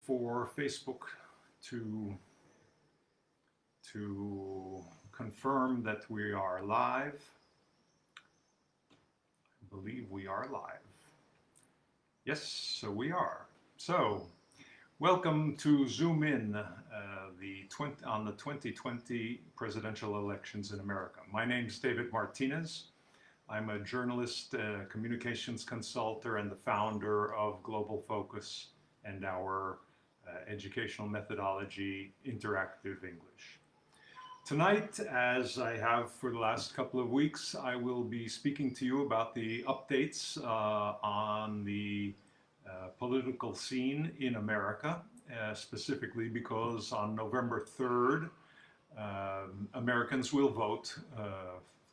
for Facebook to confirm that we are live. I believe we are live. Yes, so we are. So, welcome to Zoom In on the 2020 presidential elections in America. My name is David Martinez. I'm a journalist, communications consultant, and the founder of Global Focus and our educational methodology, Interactive English. Tonight, as I have for the last couple of weeks, I will be speaking to you about the updates on the political scene in America, specifically because on November 3rd, Americans will vote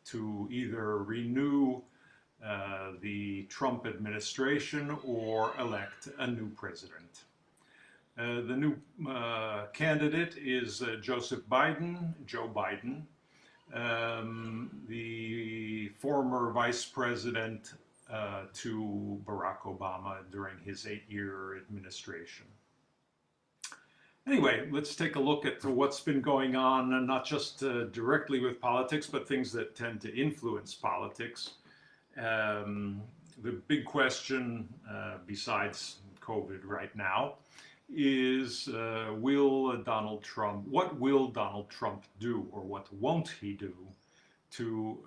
to either renew the Trump administration or elect a new president. The new candidate is Joe Biden, the former vice president to Barack Obama during his 8-year administration. Anyway, let's take a look at what's been going on, and not just directly with politics, but things that tend to influence politics. The big question, besides COVID right now, is what will Donald Trump do, or what won't he do to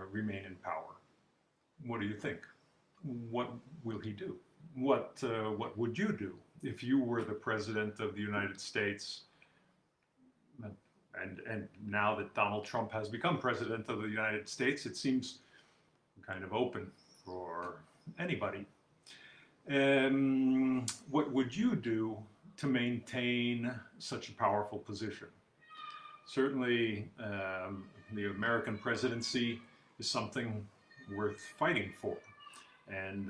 remain in power? What do you think? What will he do? What would you do if you were the president of the United States? And now that Donald Trump has become president of the United States, it seems kind of open for anybody. What would you do to maintain such a powerful position? Certainly, the American presidency is something worth fighting for. And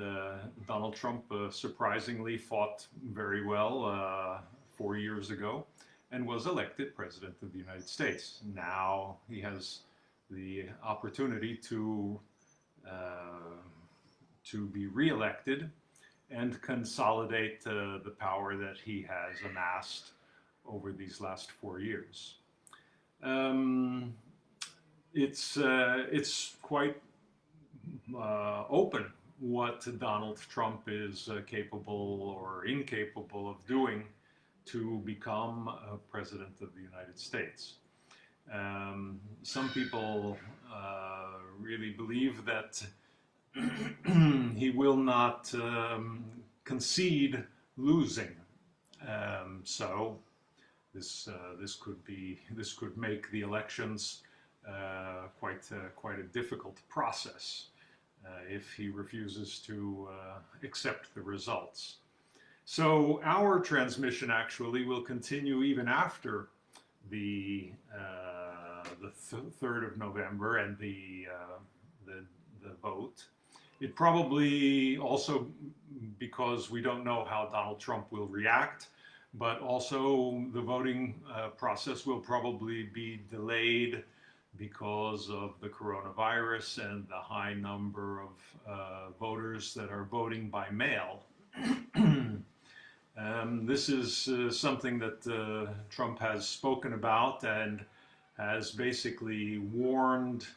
Donald Trump surprisingly fought very well 4 years ago and was elected president of the United States. Now he has the opportunity to be re-elected and consolidate the power that he has amassed over these last 4 years. It's quite open what Donald Trump is capable or incapable of doing to become president of the United States. Some people really believe that he will not concede losing. So this could make the elections quite a difficult process if he refuses to accept the results. So our transmission actually will continue even after the 3rd of November and the vote. It probably also, because we don't know how Donald Trump will react, but also the voting process will probably be delayed because of the coronavirus and the high number of voters that are voting by mail. This is something that Trump has spoken about and has basically warned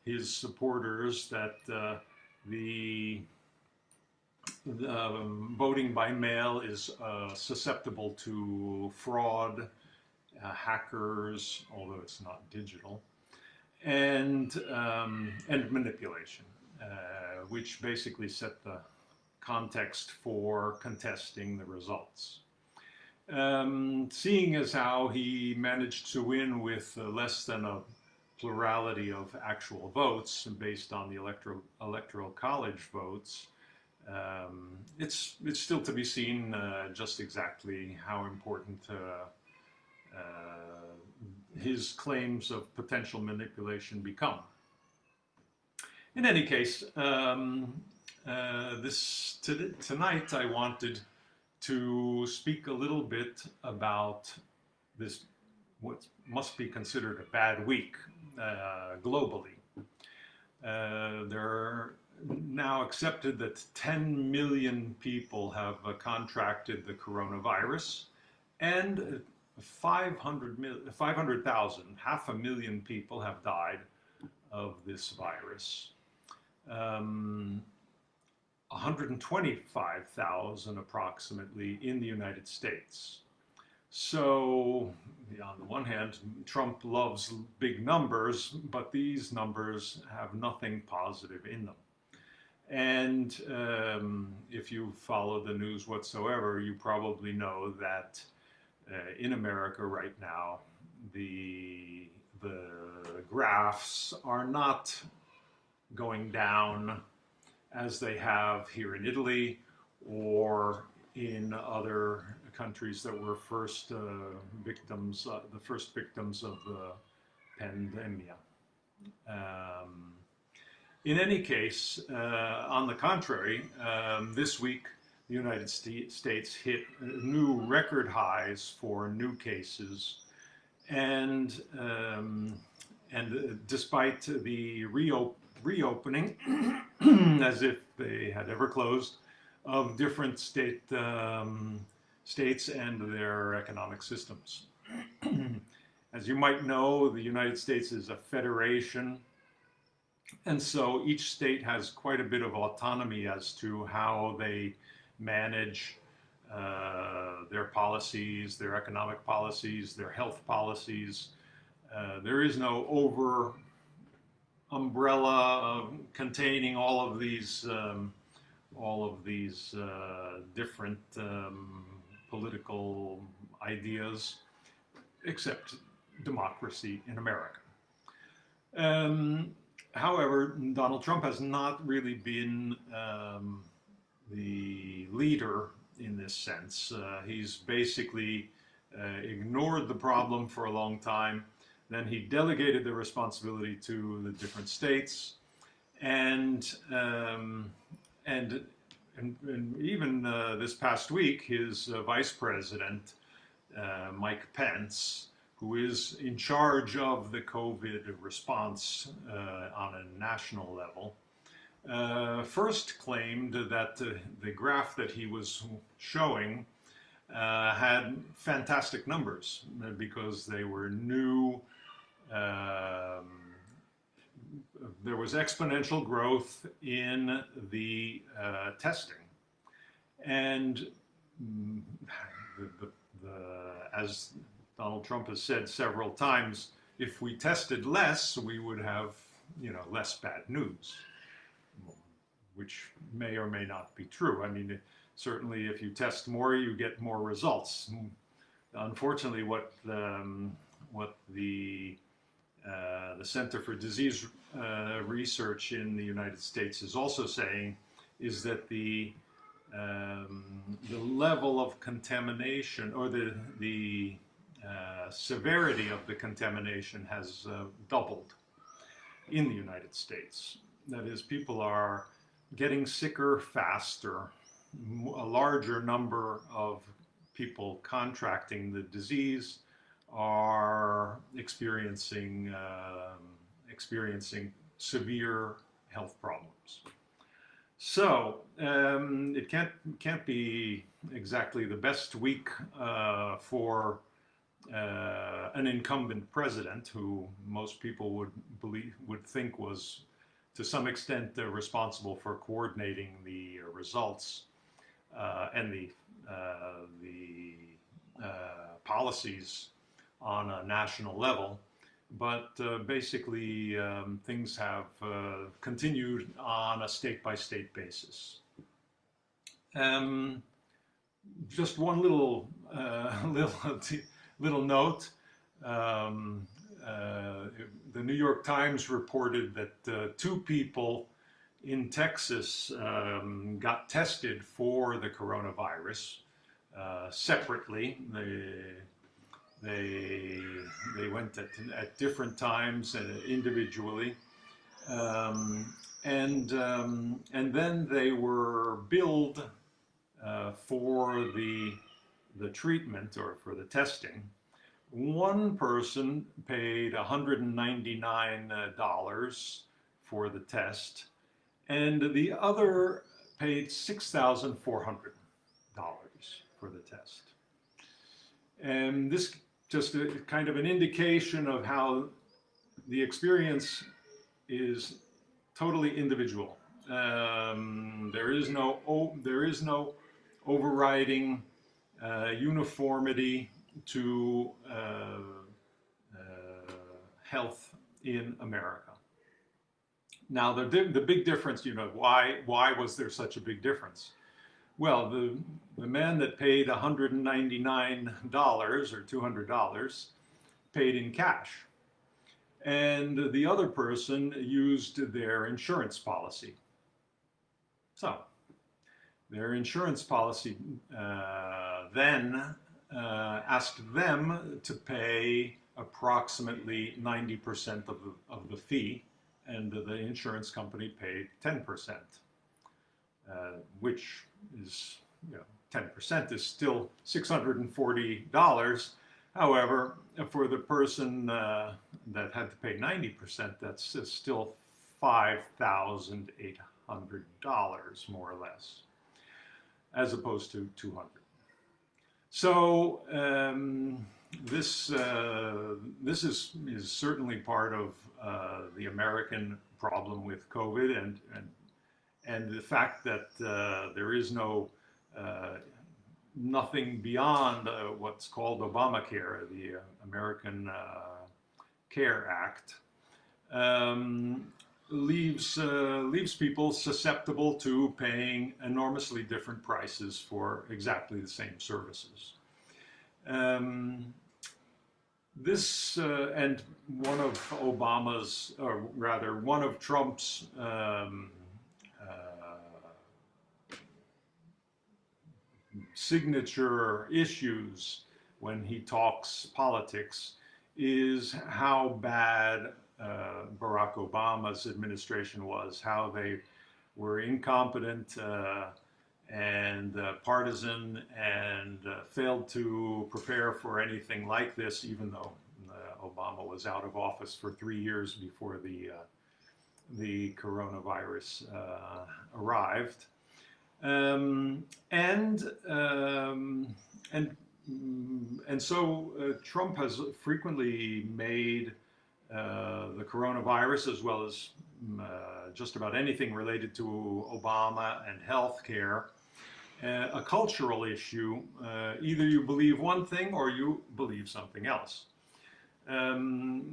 his supporters that the voting by mail is susceptible to fraud, hackers, although it's not digital, and manipulation, which basically set the context for contesting the results. Seeing as how he managed to win with less than a plurality of actual votes based on the electoral college votes, it's still to be seen just exactly how important his claims of potential manipulation become. In any case, tonight I wanted to speak a little bit about this, what must be considered a bad week globally. There now accepted that 10 million people have contracted the coronavirus, and 500,000, half a million people have died of this virus. 125,000 approximately in the United States. So, on the one hand, Trump loves big numbers, but these numbers have nothing positive in them. And if you follow the news whatsoever, you probably know that in America right now, the graphs are not going down as they have here in Italy or in other countries that were first victims, the first victims of the pandemic. In any case, on the contrary, this week the United States hit new record highs for new cases, and despite the reopening, as if they had ever closed, of different states and their economic systems. As you might know, the United States is a federation, and so each state has quite a bit of autonomy as to how they manage their policies, their economic policies, their health policies. There is no umbrella containing all of these different political ideas, except democracy in America. However, Donald Trump has not really been the leader in this sense. He's basically ignored the problem for a long time. Then he delegated the responsibility to the different states, and even this past week, his vice president, Mike Pence, who is in charge of the COVID response on a national level, first claimed that the graph that he was showing had fantastic numbers because they were new. There was exponential growth in the testing, and as Donald Trump has said several times, if we tested less, we would have, less bad news, which may or may not be true. I mean, certainly if you test more, you get more results. Unfortunately, what the Center for Disease Research in the United States is also saying is that the level of contamination, or the severity of the contamination, has doubled in the United States. That is, people are getting sicker faster. A larger number of people contracting the disease are experiencing severe health problems. So it can't be exactly the best week for an incumbent president, who most people would think was to some extent responsible for coordinating the results and the policies on a national level. But basically, things have continued on a state-by-state basis. Just one little note. The New York Times reported that 2 people in Texas got tested for the coronavirus separately. They went at different times individually, and then they were billed for the treatment, or for the testing. One person paid $199 for the test, and the other paid $6,400 for the test. And this just a kind of an indication of how the experience is totally individual. There is no overriding uniformity to health in America. Now, the big difference, why was there such a big difference? Well, the man that paid $199 or $200 paid in cash. And the other person used their insurance policy. So, their insurance policy then asked them to pay approximately 90% of the fee, and the insurance company paid 10%, which is, 10% is still $640. However, for the person that had to pay 90%, that's still $5,800 more or less, as opposed to 200. So this is certainly part of the American problem with COVID, and the fact that there is nothing beyond what's called Obamacare, the American Care Act, leaves people susceptible to paying enormously different prices for exactly the same services. This and one of Trump's signature issues when he talks politics is how bad Barack Obama's administration was, how they were incompetent and partisan, and failed to prepare for anything like this, even though Obama was out of office for 3 years before the coronavirus arrived. And so Trump has frequently made the coronavirus, as well as just about anything related to Obama and healthcare, a cultural issue. Either you believe one thing or you believe something else.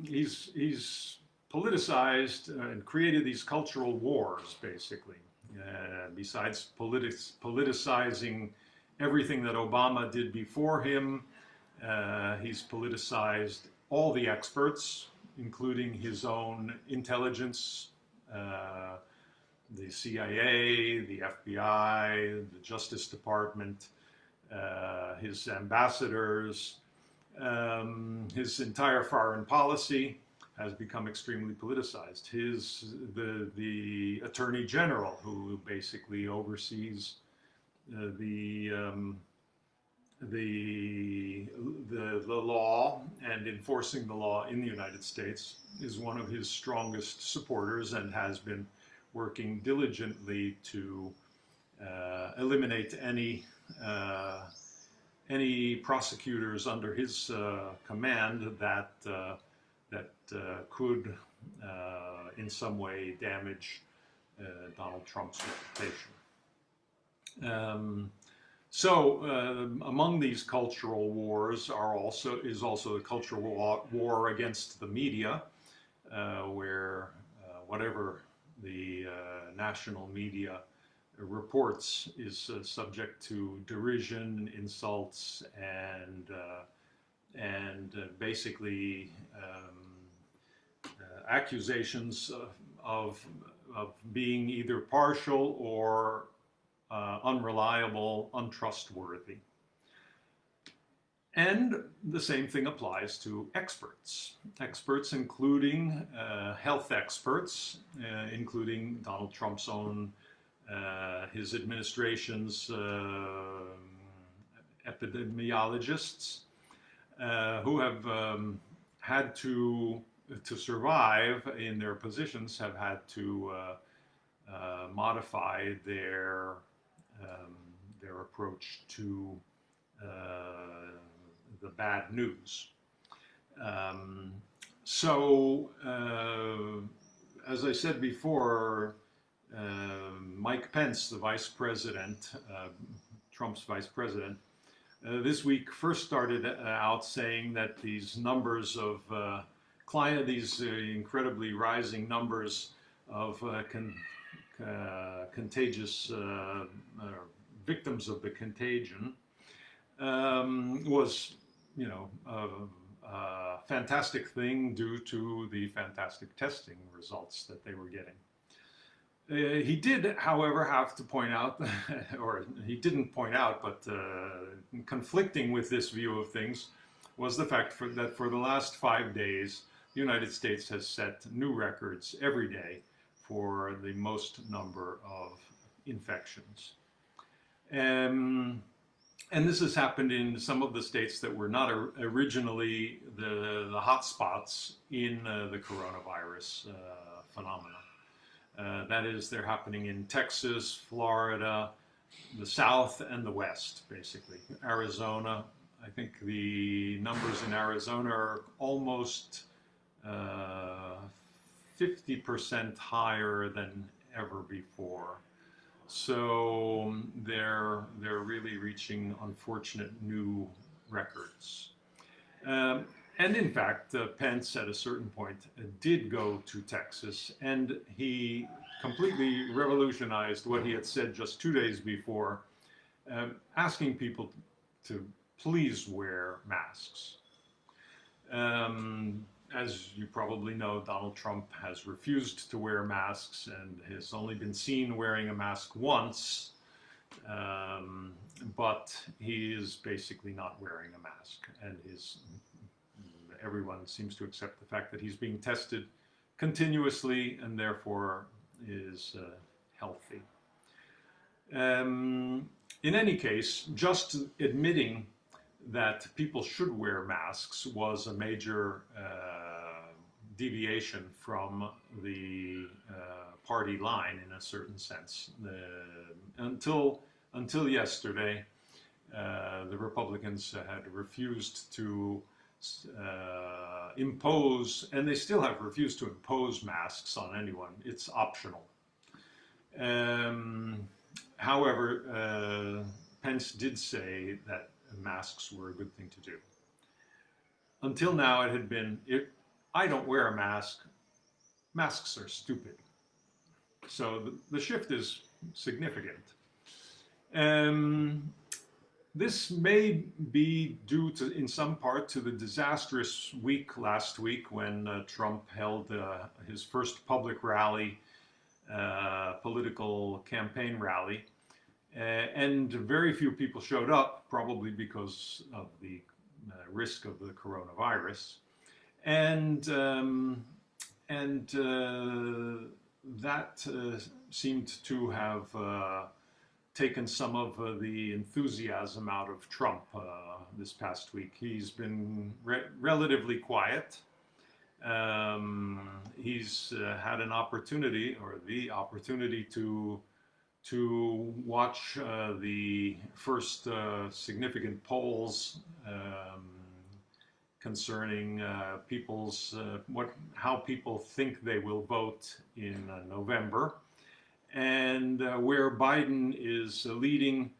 He's politicized and created these cultural wars, basically. Besides politicizing everything that Obama did before him, he's politicized all the experts, including his own intelligence, the CIA, the FBI, the Justice Department, his ambassadors, his entire foreign policy has become extremely politicized. The Attorney General, who basically oversees the law and enforcing the law in the United States, is one of his strongest supporters and has been working diligently to eliminate any prosecutors under his command that could in some way damage Donald Trump's reputation. So among these cultural wars is also the cultural war against the media, where whatever the national media reports is subject to derision, insults, and basically accusations of being either partial or unreliable, untrustworthy. And the same thing applies to experts. Experts including health experts, including Donald Trump's own, his administration's epidemiologists, who have had to survive in their positions, have had to modify their approach to the bad news. So, as I said before, Mike Pence, the vice president, Trump's vice president, this week first started out saying that these numbers of these incredibly rising numbers of contagious victims of the contagion was, you know, a fantastic thing due to the fantastic testing results that they were getting. He did, however, have to point out, or he didn't point out, but conflicting with this view of things was the fact that for the last 5 days, the United States has set new records every day for the most number of infections. And this has happened in some of the states that were not originally the hot spots in the coronavirus phenomena. That is, they're happening in Texas, Florida, the South, and the West, basically. Arizona, I think the numbers in Arizona are almost 50% higher than ever before. So they're really reaching unfortunate new records. And in fact, Pence at a certain point did go to Texas, and he completely revolutionized what he had said just 2 days before, asking people to please wear masks. As you probably know, Donald Trump has refused to wear masks and has only been seen wearing a mask once, but he is basically not wearing a mask, and everyone seems to accept the fact that he's being tested continuously and therefore is healthy. In any case, just admitting that people should wear masks was a major deviation from the party line in a certain sense. Until yesterday, the Republicans had refused to impose, and they still have refused to impose masks on anyone. It's optional. However, Pence did say that masks were a good thing to do. Until now, it had been, I don't wear a mask, masks are stupid. So the shift is significant. This may be due to, in some part, to the disastrous week last week when Trump held his first public rally, political campaign rally, and very few people showed up, probably because of the risk of the coronavirus, and that seemed to have taken some of the enthusiasm out of Trump this past week. He's been relatively quiet. He's had an opportunity, or the opportunity, to watch the first significant polls concerning how people think they will vote in November, and where Biden is leading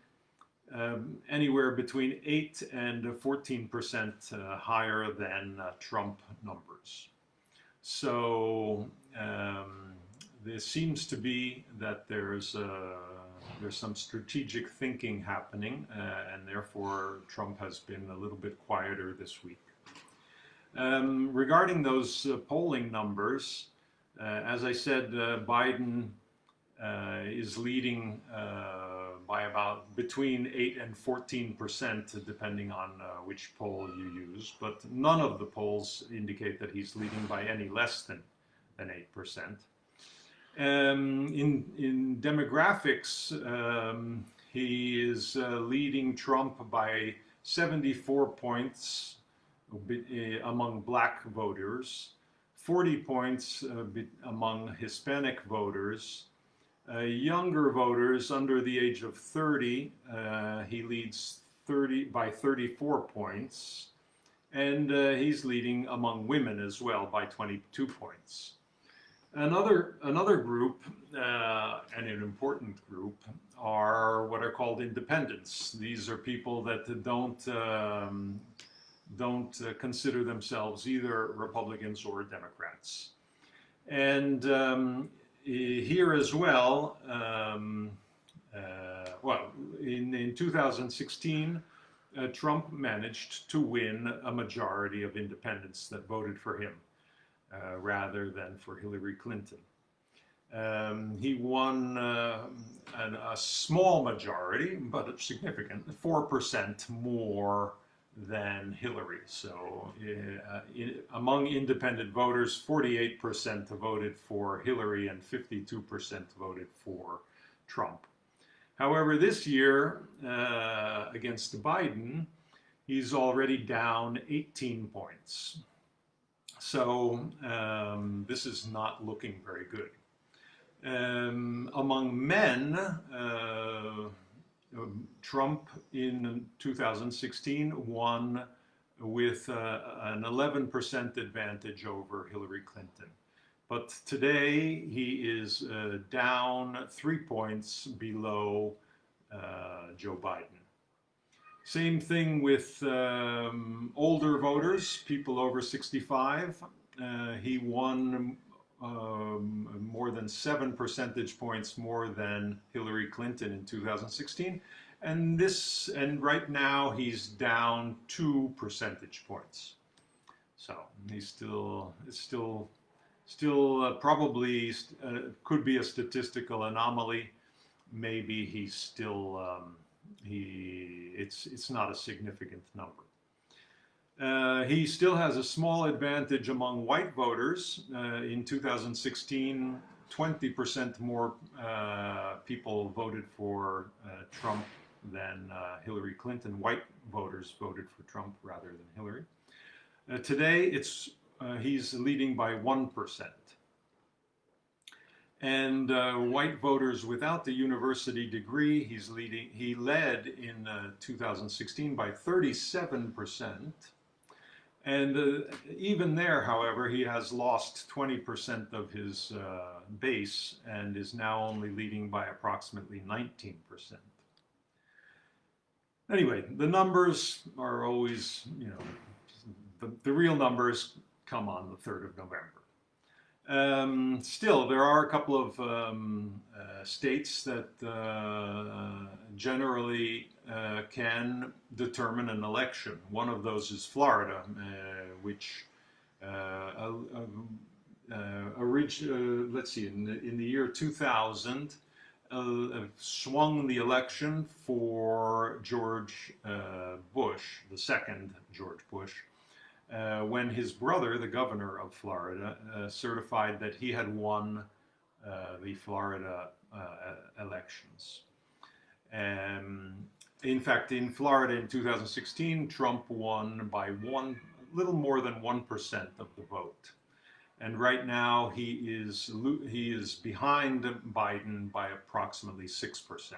anywhere between 8 and 14% higher than Trump numbers. So there seems to be that there's some strategic thinking happening, and therefore Trump has been a little bit quieter this week. Regarding those polling numbers, as I said, Biden is leading by about between 8 and 14%, depending on which poll you use. But none of the polls indicate that he's leading by any less than 8%. In demographics, he is leading Trump by 74 points among black voters, 40 points among Hispanic voters, Younger voters under the age of 30, he leads by 34 points, and he's leading among women as well by 22 points. Another group, and an important group, are what are called independents. These are people that don't consider themselves either Republicans or Democrats. And here as well, in 2016, Trump managed to win a majority of independents that voted for him rather than for Hillary Clinton. He won a small majority, but significant, 4% more than Hillary. So among independent voters, 48% voted for Hillary and 52% voted for Trump. However, this year, against Biden, he's already down 18 points. So this is not looking very good. Among men, Trump in 2016 won with an 11% advantage over Hillary Clinton. But today he is down 3 points below Joe Biden. Same thing with older voters, people over 65. He won more than 7 percentage points more than Hillary Clinton in 2016, and right now he's down 2 percentage points. So he's still probably could be a statistical anomaly. Maybe he's still it's not a significant number. He still has a small advantage among white voters. In 2016, 20% more people voted for Trump than Hillary Clinton. White voters voted for Trump rather than Hillary. Today, he's leading by 1%. And white voters without the university degree, he led in 2016 by 37%. And even there, however, he has lost 20% of his base and is now only leading by approximately 19%. Anyway, the numbers are always, the real numbers come on the 3rd of November. Still, there are a couple of states that generally can determine an election. One of those is Florida, which let's see, in the year 2000, swung the election for George Bush, the second George Bush, when his brother, the governor of Florida, certified that he had won the Florida elections. In fact, in Florida in 2016, Trump won by little more than 1% of the vote. And right now he is behind Biden by approximately 6%.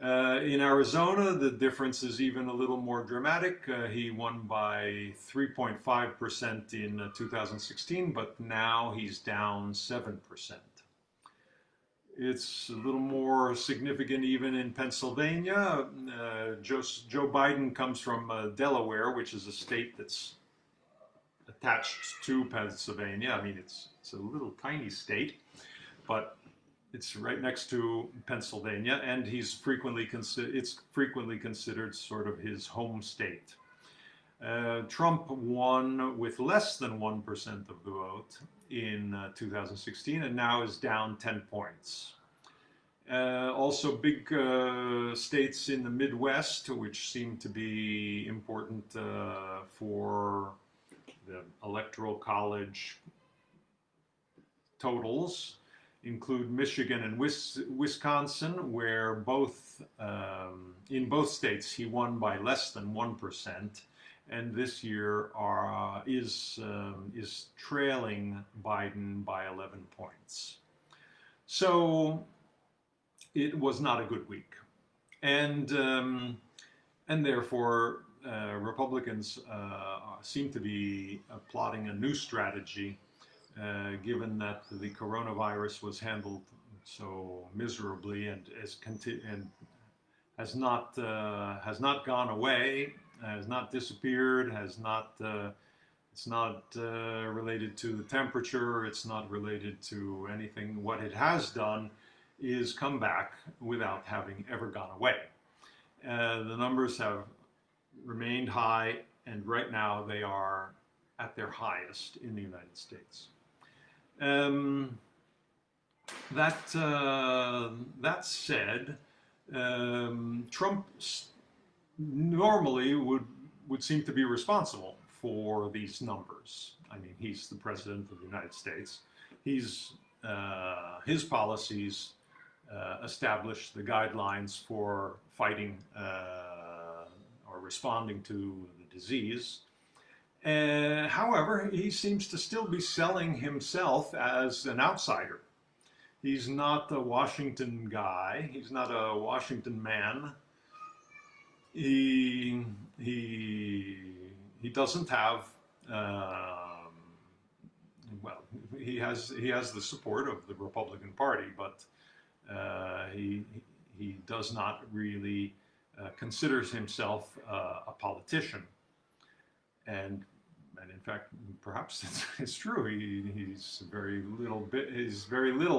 In Arizona, the difference is even a little more dramatic. He won by 3.5% in 2016, but now he's down 7%. It's a little more significant even in Pennsylvania. Joe Biden comes from Delaware, which is a state that's attached to Pennsylvania. I mean, it's a little tiny state, but it's right next to Pennsylvania, and it's frequently considered sort of his home state. Trump won with less than 1% of the vote in 2016, and now is down 10 points. Also big states in the Midwest, which seem to be important for the Electoral College totals, include Michigan and Wisconsin, where in both states he won by less than 1%, and this year is trailing Biden by 11 points. So it was not a good week, and therefore Republicans seem to be plotting a new strategy, given that the coronavirus was handled so miserably and has not gone away, has not disappeared, has not. It's not related to the temperature. It's not related to anything. What it has done is come back without having ever gone away. The numbers have remained high, and right now they are at their highest in the United States. That said, Trump normally would seem to be responsible for these numbers. I mean, he's the president of the United States. His policies establish the guidelines for fighting or responding to the disease. However, he seems to still be selling himself as an outsider. He's not a Washington guy. He's not a Washington man. He doesn't have, well, he has the support of the Republican Party, but he does not really considers himself a politician. And in fact, perhaps it's true. He's very little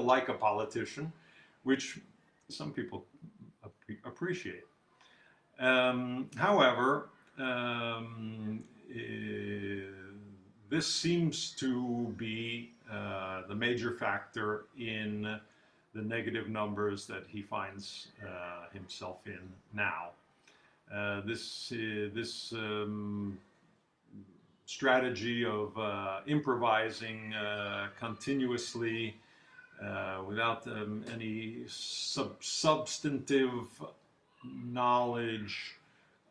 like a politician, which some people appreciate. However, this seems to be the major factor in the negative numbers that he finds himself in now. This strategy of improvising continuously without any substantive knowledge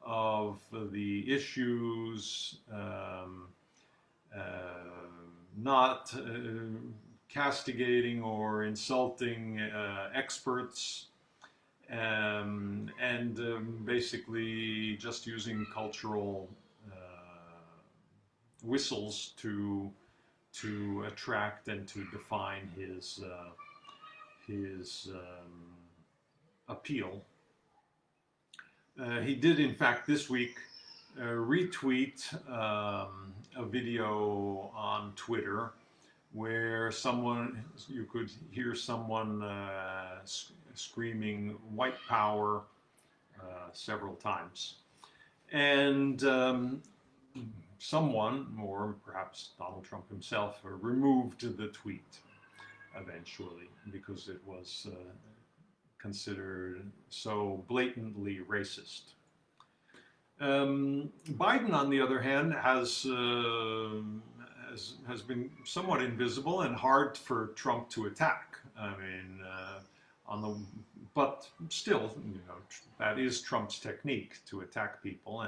of the issues, not castigating or insulting experts, and basically just using cultural whistles to attract and to define his appeal. He did, in fact, this week retweet a video on Twitter where you could hear someone screaming "white power" several times, and someone, or perhaps Donald Trump himself, removed the tweet eventually because it was considered so blatantly racist. Biden, on the other hand, has been somewhat invisible and hard for Trump to attack. I mean, but still, that is Trump's technique, to attack people,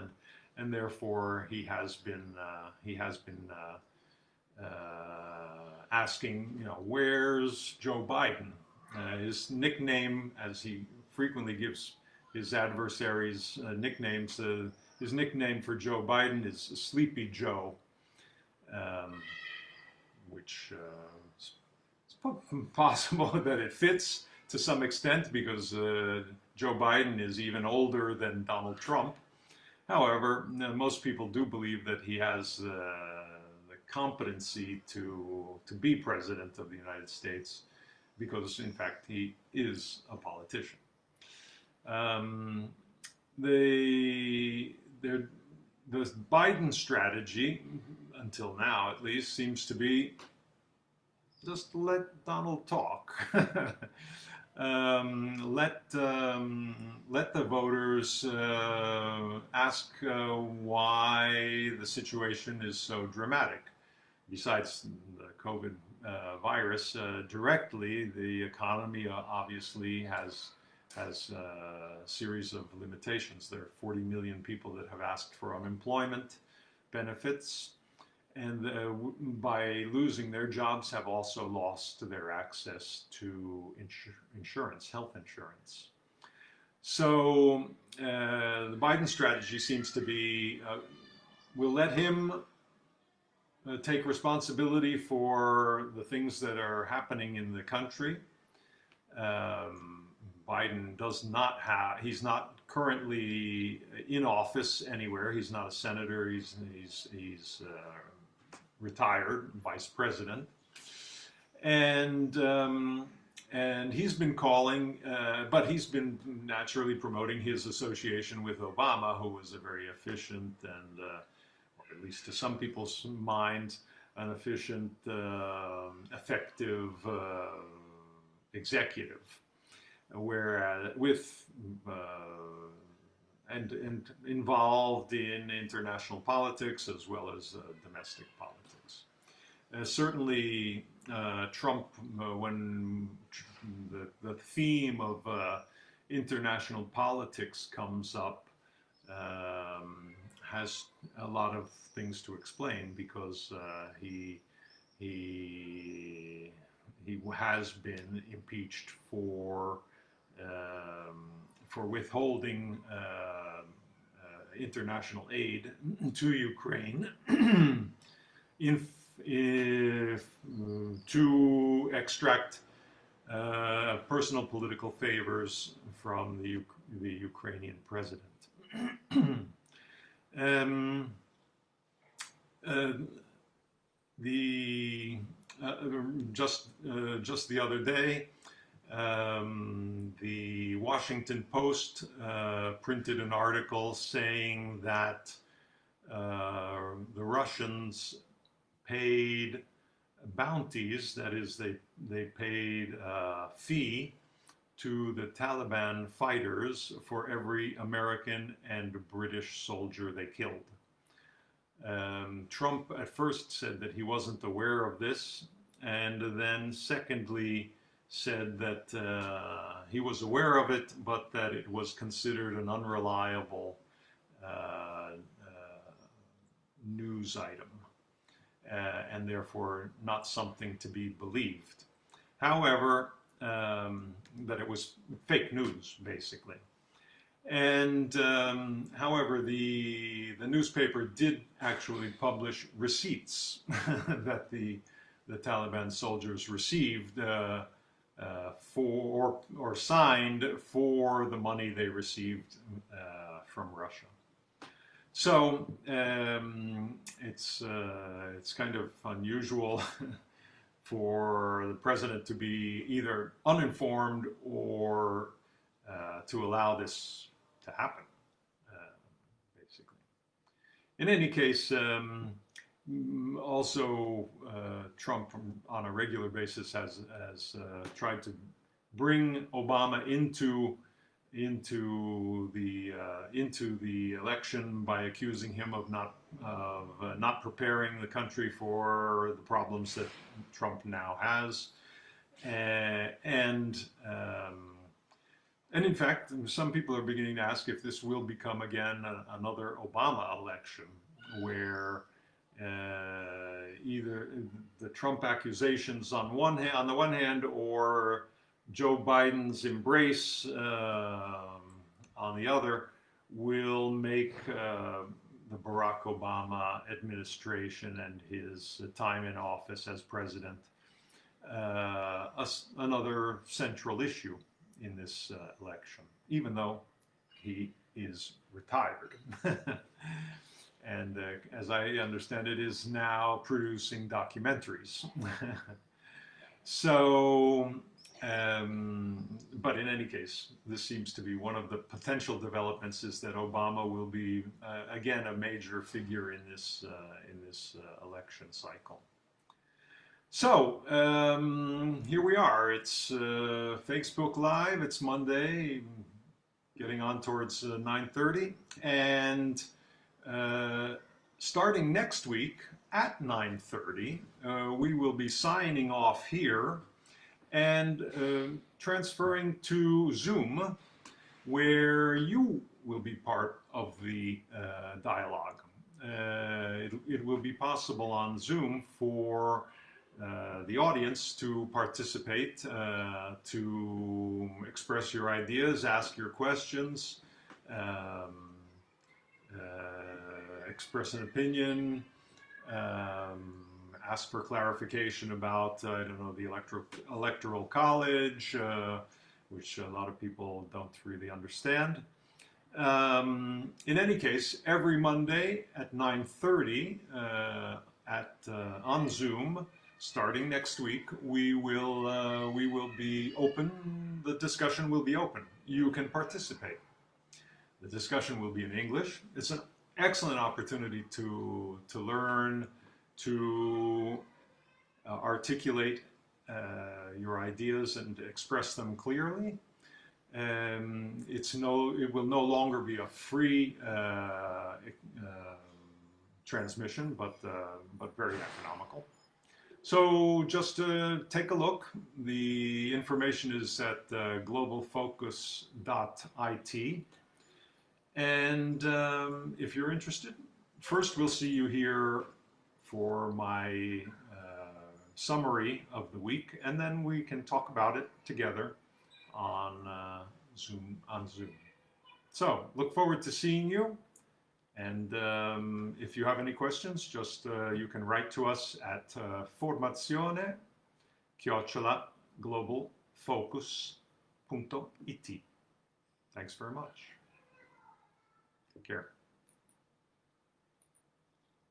and therefore he has been asking, where's Joe Biden? His nickname, as he frequently gives his adversaries nicknames, his nickname for Joe Biden is Sleepy Joe, which it's possible that it fits to some extent because Joe Biden is even older than Donald Trump. However, most people do believe that he has the competency to be president of the United States, because in fact he is a politician. The Biden strategy, until now at least, seems to be just let Donald talk. Let the voters ask why the situation is so dramatic. Besides the COVID virus directly, the economy obviously has a series of limitations. There are 40 million people that have asked for unemployment benefits, and by losing their jobs have also lost their access to insurance, health insurance. So the Biden strategy seems to be, we'll let him take responsibility for the things that are happening in the country. Biden does not have, he's not currently in office anywhere. He's not a senator. He's retired vice president. And he's been calling, but he's been naturally promoting his association with Obama, who was a very efficient and, or at least to some people's minds, an efficient, effective executive, where and involved in international politics as well as domestic politics. Certainly, Trump, when the theme of international politics comes up, has a lot of things to explain, because he has been impeached for withholding international aid to Ukraine to extract personal political favors from the Ukrainian president. Just the other day, the Washington Post printed an article saying that the Russians paid bounties, that is, they paid a fee to the Taliban fighters for every American and British soldier they killed. Trump at first said that he wasn't aware of this, and then secondly said that he was aware of it, but that it was considered an unreliable news item, and therefore not something to be believed. However, that it was fake news, basically. And however, the newspaper did actually publish receipts that the Taliban soldiers received for or signed for the money they received from Russia. So it's kind of unusual for the president to be either uninformed or to allow this to happen, basically. In any case, also Trump on a regular basis has tried to bring Obama into the election by accusing him of not preparing the country for the problems that Trump now has, and in fact, some people are beginning to ask if this will become again another Obama election, where either the Trump accusations on the one hand, or Joe Biden's embrace on the other, will make the Barack Obama administration and his time in office as president another central issue in this election, even though he is retired. And as I understand it, is now producing documentaries. So, but in any case, this seems to be one of the potential developments, is that Obama will be again a major figure in this election cycle. So here we are. It's Facebook Live. It's Monday, getting on towards 9:30, and starting next week at 9:30, we will be signing off here and transferring to Zoom, where you will be part of the dialogue. it will be possible on Zoom for the audience to participate, to express your ideas, ask your questions, express an opinion, ask for clarification about, I don't know, the electoral college, which a lot of people don't really understand. In any case, every Monday at 9:30 on Zoom, starting next week, we will be open. The discussion will be open. You can participate. The discussion will be in English. It's an excellent opportunity to learn, to articulate your ideas and express them clearly. It will no longer be a free transmission, but very economical. So just take a look. The information is at globalfocus.it. And if you're interested, first we'll see you here for my summary of the week, and then we can talk about it together on Zoom. So look forward to seeing you. And if you have any questions, just you can write to us at formazione@globalfocus.it. Thanks very much. Take care.